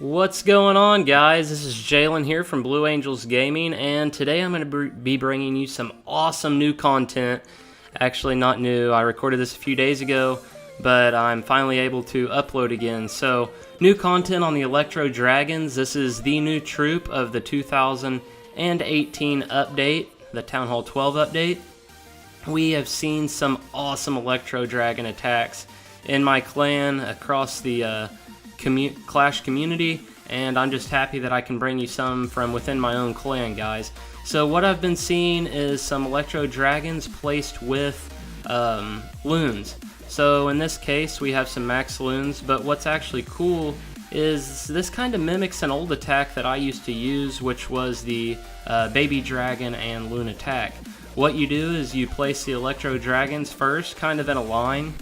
What's going on, guys? This is Jalen here from Blue Angels Gaming, and today I'm going to be bringing you some awesome new content. Actually, not new. I recorded this a few days ago, but I'm finally able to upload again. So, new content on the Electro Dragons. This is the new troop of the 2018 update, the Town Hall 12 update. We have seen some awesome Electro Dragon attacks in my clan across the Clash community, and I'm just happy that I can bring you some from within my own clan, guys. So what I've been seeing is some Electro Dragons placed with loons. So in this case we have some max loons, but what's actually cool is this kind of mimics an old attack that I used to use, which was the baby dragon and loon attack. What you do is you place the Electro Dragons first, kind of in a line.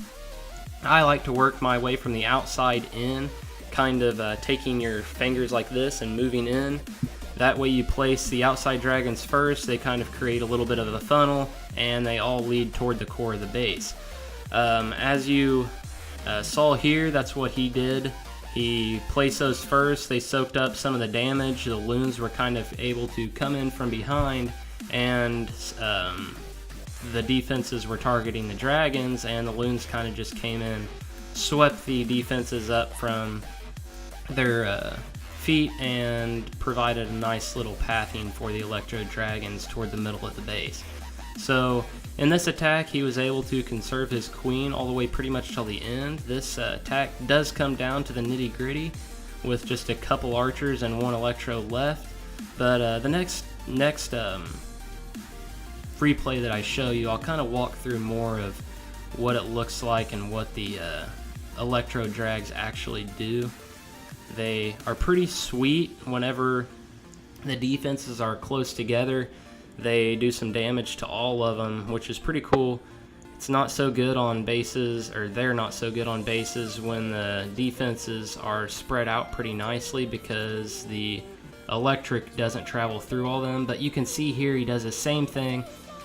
I like to work my way from the outside in, kind of taking your fingers like this and moving in. That way you place the outside dragons first. They kind of create a little bit of a funnel, and they all lead toward the core of the base. As you saw here, that's what he did. He placed those first. They soaked up some of the damage. The loons were kind of able to come in from behind, and the defenses were targeting the dragons, and the loons kind of just came in, swept the defenses up from their feet, and provided a nice little pathing for the Electro Dragons toward the middle of the base. So in this attack he was able to conserve his queen all the way pretty much till the end. This attack does come down to the nitty gritty with just a couple archers and one Electro left, but the next free play that I show you, I'll kind of walk through more of what it looks like and what the Electro Drags actually do. They are pretty sweet. Whenever the defenses are close together, they do some damage to all of them, which is pretty cool. It's not so good on bases, or they're not so good on bases when the defenses are spread out pretty nicely, because the electric doesn't travel through all them. But you can see here he does the same thing,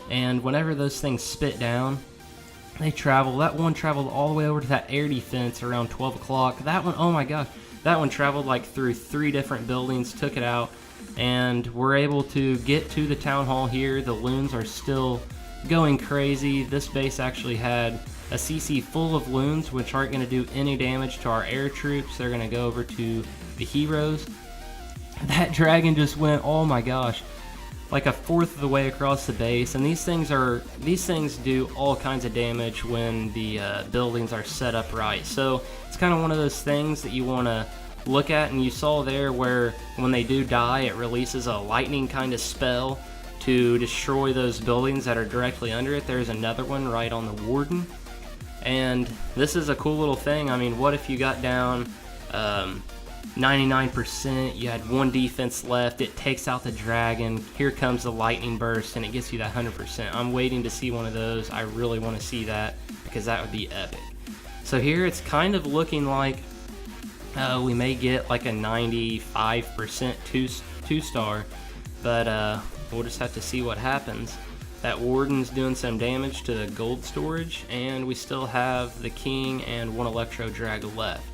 and whenever those things spit down, they travel. That one traveled all the way over to that air defense around 12 o'clock. That one, oh my gosh, that one traveled like through 3 different buildings, took it out, and we're able to get to the town hall here. The loons are still going crazy. This base actually had a CC full of loons, which aren't going to do any damage to our air troops. They're going to go over to the heroes. That dragon just went, oh my gosh, like a fourth of the way across the base, and these things do all kinds of damage when the buildings are set up right. So it's kind of one of those things that you want to look at, and you saw there where when they do die, it releases a lightning kind of spell to destroy those buildings that are directly under it. There's another one right on the warden, and this is a cool little thing. I mean, what if you got down 99%, you had one defense left, it takes out the dragon, here comes the lightning burst, and it gets you that 100%. I'm waiting to see one of those. I really want to see that, because that would be epic. So here it's kind of looking like we may get like a 95% two star, but we'll just have to see what happens. That warden's doing some damage to the gold storage, and we still have the king and one Electro Drag left.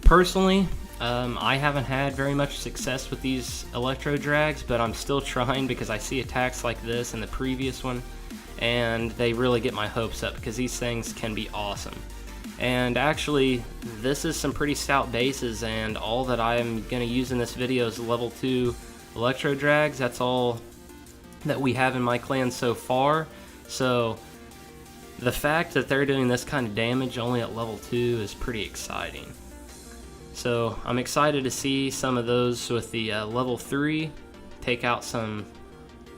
Personally, I haven't had very much success with these Electro Drags, but I'm still trying, because I see attacks like this in the previous one, and they really get my hopes up, because these things can be awesome. And actually, this is some pretty stout bases, and all that I'm going to use in this video is level 2 Electro Drags. That's all that we have in my clan so far. So the fact that they're doing this kind of damage only at level 2 is pretty exciting. So I'm excited to see some of those with the level 3 take out some.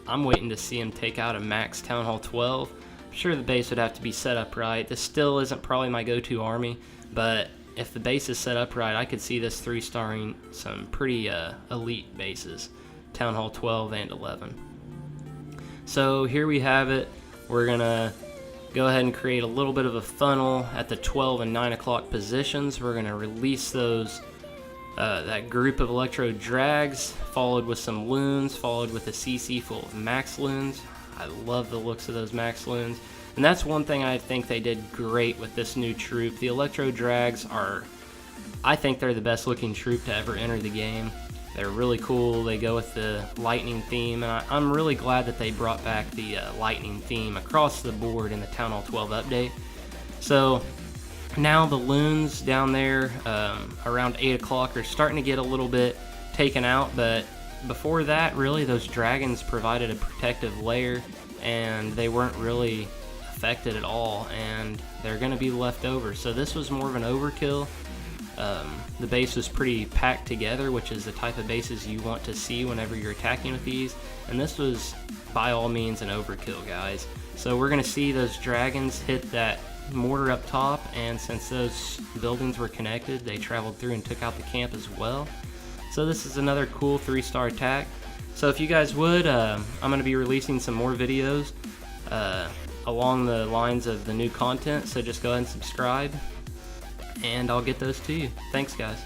I'm waiting to see him take out a max Town Hall 12. I'm sure the base would have to be set up right. This still isn't probably my go-to army, but if the base is set up right, I could see this 3-starring some pretty elite bases, Town Hall 12 and 11. So here we have it. We're gonna go ahead and create a little bit of a funnel at the 12 and 9 o'clock positions. We're gonna release those that group of Electro Drags, followed with some loons, followed with a CC full of max loons. I love the looks of those max loons, and that's one thing I think they did great with this new troop. The Electro Drags are I think they're the best looking troop to ever enter the game. They're really cool. They go with the lightning theme, and I'm really glad that they brought back the lightning theme across the board in the Town Hall 12 update. So now the loons down there around 8 o'clock are starting to get a little bit taken out, but before that, really, those dragons provided a protective layer, and they weren't really affected at all, and they're going to be left over. So this was more of an overkill. The base was pretty packed together, which is the type of bases you want to see whenever you're attacking with these, and this was by all means an overkill, guys. So we're going to see those dragons hit that mortar up top, and since those buildings were connected, they traveled through and took out the camp as well. So this is another cool 3-star attack. So if you guys would, I'm going to be releasing some more videos along the lines of the new content, so just go ahead and subscribe, and I'll get those to you. Thanks, guys.